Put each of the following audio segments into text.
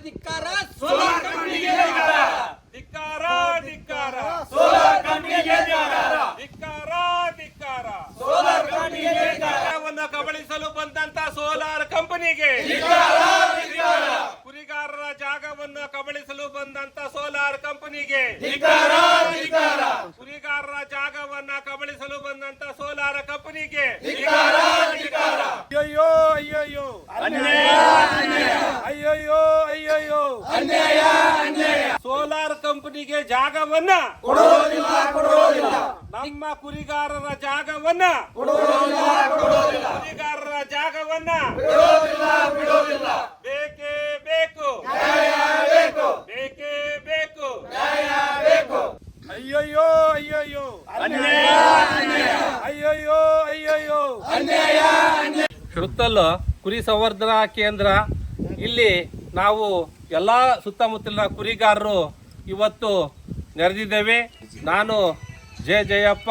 ಧಿಕ್ಕಾರ ಸೋಲಾರ್ ಕಂಪನಿಗೆ ಧಿಕ್ಕಾರ ಧಿಕ್ಕಾರ ಸೋಲಾರ್ ಕಂಪನಿಗೆ ಧಿಕ್ಕಾರ ಧಿಕ್ಕಾರ ಸೋಲಾರ್ ಕಂಪನಿಗೆ ಜಾಗವನ್ನು ಕಬಳಿಸಲು ಬಂದಂತ ಸೋಲಾರ್ ಕಂಪನಿಗೆ ಕುರಿಗಾರರ ಜಾಗವನ್ನು ಕಬಳಿಸಲು ಬಂದಂತ ಸೋಲಾರ್ ಕಂಪನಿಗೆ ಕುರಿಗಾರರ ಜಾಗವನ್ನ ಕಬಳಿಸಲು ಬಂದಂತ ಸೋಲಾರ್ ಕಂಪನಿಗೆ ಅಯ್ಯೋ ಅಯ್ಯಯ್ಯೋ ಅಯ್ಯಯ್ಯೋ ಅಯ್ಯಯ್ಯೋ ಸೋಲಾರ್ ಕಂಪನಿಗೆ ಜಾಗವನ್ನ ಕೊಡೋದಿಲ್ಲ ನಮ್ಮ ಕುರಿಗಾರರ ಜಾಗವನ್ನ ಕುರಿಗಾರರ ಜಾಗವನ್ನ ಬಿಡೋದಿಲ್ಲ ಬೇಕೇ ಬೇಕು ಬೇಕೇ ಬೇಕು ಅಯ್ಯಯ್ಯೋ ಅಯ್ಯಯ್ಯೋ ಅಯ್ಯಯ್ಯೋ ಅಯ್ಯಯ್ಯೋ ಸುತ್ತಲೂ ಕುರಿ ಸಂವರ್ಧನಾ ಕೇಂದ್ರ ಇಲ್ಲಿ ನಾವು ಎಲ್ಲ ಸುತ್ತಮುತ್ತಲಿನ ಕುರಿಗಾರರು ಇವತ್ತು ನೆರೆದಿದ್ದೇವೆ. ನಾನು ಜಯಪ್ಪ,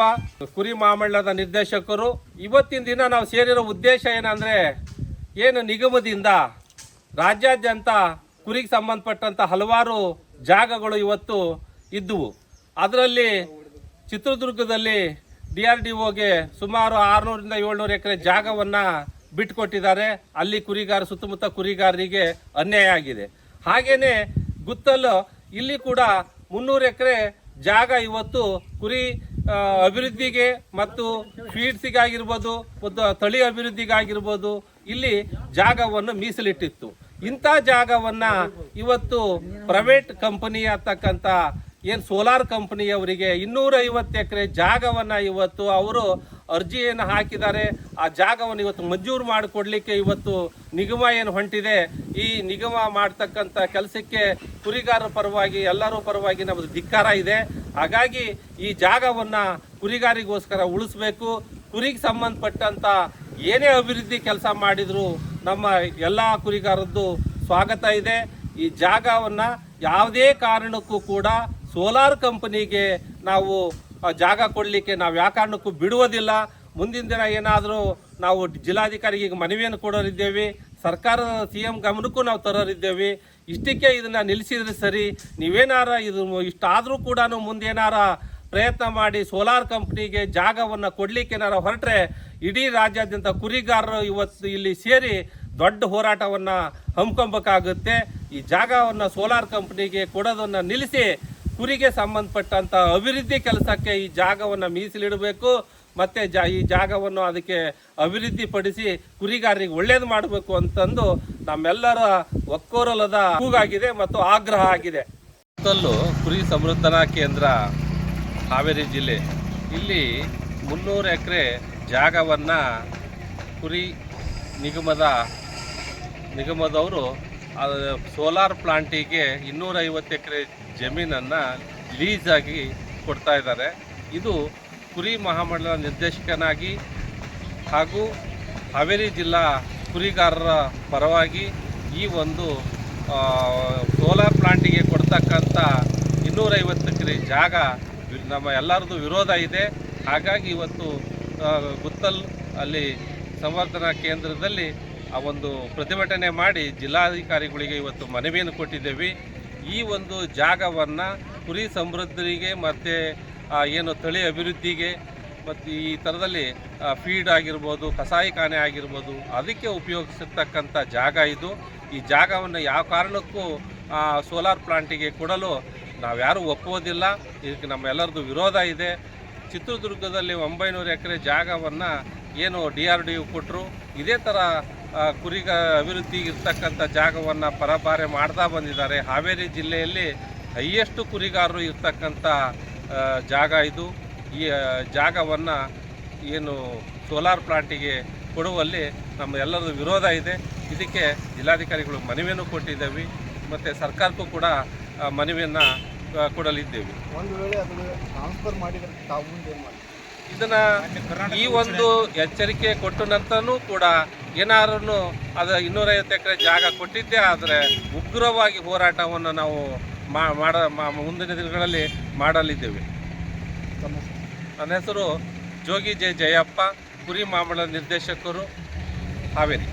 ಕುರಿ ಮಾಮಂಡಲದ ನಿರ್ದೇಶಕರು. ಇವತ್ತಿನ ದಿನ ನಾವು ಸೇರಿರೋ ಉದ್ದೇಶ ಏನಂದರೆ, ಏನು ನಿಗಮದಿಂದ ರಾಜ್ಯಾದ್ಯಂತ ಕುರಿಗೆ ಸಂಬಂಧಪಟ್ಟಂಥ ಹಲವಾರು ಜಾಗಗಳು ಇವತ್ತು ಇದ್ದವು. ಅದರಲ್ಲಿ ಚಿತ್ರದುರ್ಗದಲ್ಲಿ DRDOಗೆ ಸುಮಾರು 600ರಿಂದ 700 ಎಕರೆ ಜಾಗವನ್ನು ಬಿಟ್ಟುಕೊಟ್ಟಿದ್ದಾರೆ. ಅಲ್ಲಿ ಸುತ್ತಮುತ್ತ ಕುರಿಗಾರರಿಗೆ ಅನ್ಯಾಯ ಆಗಿದೆ. ಹಾಗೆಯೇ ಗುತ್ತಲು ಇಲ್ಲಿ ಕೂಡ 300 ಎಕರೆ ಜಾಗ ಇವತ್ತು ಕುರಿ ಅಭಿವೃದ್ಧಿಗೆ ಮತ್ತು ಫೀಡ್ಸಿಗಾಗಿರ್ಬೋದು ಮತ್ತು ತಳಿ ಅಭಿವೃದ್ಧಿಗಾಗಿರ್ಬೋದು ಇಲ್ಲಿ ಜಾಗವನ್ನು ಮೀಸಲಿಟ್ಟಿತ್ತು. ಇಂಥ ಜಾಗವನ್ನು ಇವತ್ತು ಪ್ರೈವೇಟ್ ಕಂಪನಿ ಅಂತಕ್ಕಂಥ ಏನು ಸೋಲಾರ್ ಕಂಪನಿಯವರಿಗೆ 250 ಎಕರೆ ಜಾಗವನ್ನು ಇವತ್ತು ಅವರು ಅರ್ಜಿಯನ್ನು ಹಾಕಿದ್ದಾರೆ. ಆ ಜಾಗವನ್ನು ಇವತ್ತು ಮಂಜೂರು ಮಾಡಿಕೊಡ್ಲಿಕ್ಕೆ ಇವತ್ತು ನಿಗಮ ಏನು ಹೊಂಟಿದೆ, ಈ ನಿಗಮ ಮಾಡ್ತಕ್ಕಂಥ ಕೆಲಸಕ್ಕೆ ಕುರಿಗಾರರ ಪರವಾಗಿ ಎಲ್ಲರ ಪರವಾಗಿ ನಮ್ಮದು ಧಿಕ್ಕಾರ ಇದೆ. ಹಾಗಾಗಿ ಈ ಜಾಗವನ್ನು ಕುರಿಗಾರಿಗೋಸ್ಕರ ಉಳಿಸ್ಬೇಕು. ಕುರಿಗೆ ಸಂಬಂಧಪಟ್ಟಂಥ ಏನೇ ಅಭಿವೃದ್ಧಿ ಕೆಲಸ ಮಾಡಿದರೂ ನಮ್ಮ ಎಲ್ಲ ಕುರಿಗಾರದ್ದು ಸ್ವಾಗತ ಇದೆ. ಈ ಜಾಗವನ್ನು ಯಾವುದೇ ಕಾರಣಕ್ಕೂ ಕೂಡ ಸೋಲಾರ್ ಕಂಪನಿಗೆ ನಾವು ಜಾಗ ಕೊಡಲಿಕ್ಕೆ ನಾವು ಯಾವ ಕಾರಣಕ್ಕೂ ಬಿಡುವುದಿಲ್ಲ. ಮುಂದಿನ ದಿನ ಏನಾದರೂ ನಾವು ಜಿಲ್ಲಾಧಿಕಾರಿಗೆ ಮನವಿಯನ್ನು ಕೊಡೋರಿದ್ದೇವೆ, ಸರ್ಕಾರದ CM ಗಮನಕ್ಕೂ ನಾವು ತರೋರಿದ್ದೇವೆ. ಇಷ್ಟಕ್ಕೆ ಇದನ್ನು ನಿಲ್ಲಿಸಿದ್ರೆ ಸರಿ. ನೀವೇನಾರ ಇದು ಇಷ್ಟಾದರೂ ಕೂಡ ಮುಂದೇನಾರ ಪ್ರಯತ್ನ ಮಾಡಿ ಸೋಲಾರ್ ಕಂಪ್ನಿಗೆ ಜಾಗವನ್ನು ಕೊಡಲಿಕ್ಕೆ ಏನಾರ ಹೊರಟ್ರೆ ಇಡೀ ರಾಜ್ಯಾದ್ಯಂತ ಕುರಿಗಾರರು ಇವತ್ತು ಇಲ್ಲಿ ಸೇರಿ ದೊಡ್ಡ ಹೋರಾಟವನ್ನು ಹಮ್ಮಿಕೊಬೇಕಾಗುತ್ತೆ. ಈ ಜಾಗವನ್ನು ಸೋಲಾರ್ ಕಂಪ್ನಿಗೆ ಕೊಡೋದನ್ನು ನಿಲ್ಲಿಸಿ ಕುರಿಗೆ ಸಂಬಂಧಪಟ್ಟಂಥ ಅಭಿವೃದ್ಧಿ ಕೆಲಸಕ್ಕೆ ಈ ಜಾಗವನ್ನು ಮೀಸಲಿಡಬೇಕು. ಮತ್ತು ಈ ಜಾಗವನ್ನು ಅದಕ್ಕೆ ಅಭಿವೃದ್ಧಿಪಡಿಸಿ ಕುರಿಗಾರರಿಗೆ ಒಳ್ಳೇದು ಮಾಡಬೇಕು ಅಂತಂದು ನಮ್ಮೆಲ್ಲರ ಒಕ್ಕೋರಲದ ಕೂಗಾಗಿದೆ ಮತ್ತು ಆಗ್ರಹ ಆಗಿದೆ. ಕುರಿ ಸಂವರ್ಧನಾ ಕೇಂದ್ರ ಹಾವೇರಿ ಜಿಲ್ಲೆ ಇಲ್ಲಿ 300 ಎಕರೆ ಜಾಗವನ್ನು ಕುರಿ ನಿಗಮದವರು ಸೋಲಾರ್ ಪ್ಲಾಂಟಿಗೆ 250 ಎಕರೆ ಜಮೀನನ್ನು ಲೀಸಾಗಿ ಕೊಡ್ತಾ ಇದ್ದಾರೆ. ಇದು ಕುರಿ ಮಹಾಮಂಡಲ ನಿರ್ದೇಶಕನಾಗಿ ಹಾಗೂ ಹಾವೇರಿ ಜಿಲ್ಲಾ ಕುರಿಗಾರರ ಪರವಾಗಿ ಈ ಒಂದು ಸೋಲಾರ್ ಪ್ಲಾಂಟಿಗೆ ಕೊಡ್ತಕ್ಕಂಥ 250 ಎಕರೆ ಜಾಗ ನಮ್ಮ ಎಲ್ಲರದ್ದು ವಿರೋಧ ಇದೆ. ಹಾಗಾಗಿ ಇವತ್ತು ಗುತ್ತಲ್ ಅಲ್ಲಿ ಸಂವರ್ಧನಾ ಕೇಂದ್ರದಲ್ಲಿ ಆ ಒಂದು ಪ್ರತಿಭಟನೆ ಮಾಡಿ ಜಿಲ್ಲಾಧಿಕಾರಿಗಳಿಗೆ ಇವತ್ತು ಮನವಿಯನ್ನು ಕೊಟ್ಟಿದ್ದೇವೆ. ಈ ಒಂದು ಜಾಗವನ್ನು ಕುರಿ ಸಮೃದ್ಧಿಗೆ ಮತ್ತು ಏನು ತಳಿ ಅಭಿವೃದ್ಧಿಗೆ ಮತ್ತು ಈ ಥರದಲ್ಲಿ ಫೀಡ್ ಆಗಿರ್ಬೋದು, ಕಸಾಯಿಖಾನೆ ಆಗಿರ್ಬೋದು, ಅದಕ್ಕೆ ಉಪಯೋಗಿಸಿರ್ತಕ್ಕಂಥ ಜಾಗ ಇದು. ಈ ಜಾಗವನ್ನು ಯಾವ ಕಾರಣಕ್ಕೂ ಸೋಲಾರ್ ಪ್ಲಾಂಟಿಗೆ ಕೊಡಲು ನಾವ್ಯಾರೂ ಒಪ್ಪುವುದಿಲ್ಲ. ಇದಕ್ಕೆ ನಮ್ಮೆಲ್ಲರದ್ದು ವಿರೋಧ ಇದೆ. ಚಿತ್ರದುರ್ಗದಲ್ಲಿ 900 ಎಕರೆ ಜಾಗವನ್ನು ಏನು DRDO ಕೊಟ್ಟರು, ಇದೇ ಥರ ಕುರಿಗ ಅಭಿವೃದ್ಧಿ ಇರ್ತಕ್ಕಂಥ ಜಾಗವನ್ನು ಪರಭಾರೆ ಮಾಡ್ತಾ ಬಂದಿದ್ದಾರೆ. ಹಾವೇರಿ ಜಿಲ್ಲೆಯಲ್ಲಿ ಹೈಯೆಸ್ಟ್ ಕುರಿಗಾರರು ಇರ್ತಕ್ಕಂಥ ಜಾಗ ಇದು. ಈ ಜಾಗವನ್ನು ಏನು ಸೋಲಾರ್ ಪ್ಲಾಂಟಿಗೆ ಕೊಡುವಲ್ಲಿ ನಮ್ಮ ಎಲ್ಲರದ್ದು ವಿರೋಧ ಇದೆ. ಇದಕ್ಕೆ ಜಿಲ್ಲಾಧಿಕಾರಿಗಳು ಮನವಿಯನ್ನು ಕೊಟ್ಟಿದ್ದೇವೆ ಮತ್ತು ಸರ್ಕಾರಕ್ಕೂ ಕೂಡ ಮನವಿಯನ್ನು ಕೊಡಲಿದ್ದೇವೆ. ಒಂದು ವೇಳೆ ಅದನ್ನು ಟ್ರಾನ್ಸ್ಫರ್ ಮಾಡಿದರೆ ತಾವು ಮುಂದೆ ಏನು ಮಾಡಿ ಇದನ್ನು ಈ ಒಂದು ಎಚ್ಚರಿಕೆ ಕೊಟ್ಟ ನಂತರನೂ ಕೂಡ ಏನಾರನ್ನು ಅದು 250 ಎಕರೆ ಜಾಗ ಕೊಟ್ಟಿದ್ದೇ ಆದರೆ ಉಗ್ರವಾಗಿ ಹೋರಾಟವನ್ನು ನಾವು ಮುಂದಿನ ದಿನಗಳಲ್ಲಿ ಮಾಡಲಿದ್ದೇವೆ. ನನ್ನ ಹೆಸರು ಜೋಗಿ ಜಯಪ್ಪ, ಕುರಿ ಮಾಮಂಡಲ ನಿರ್ದೇಶಕರು, ಹಾವೇರಿ.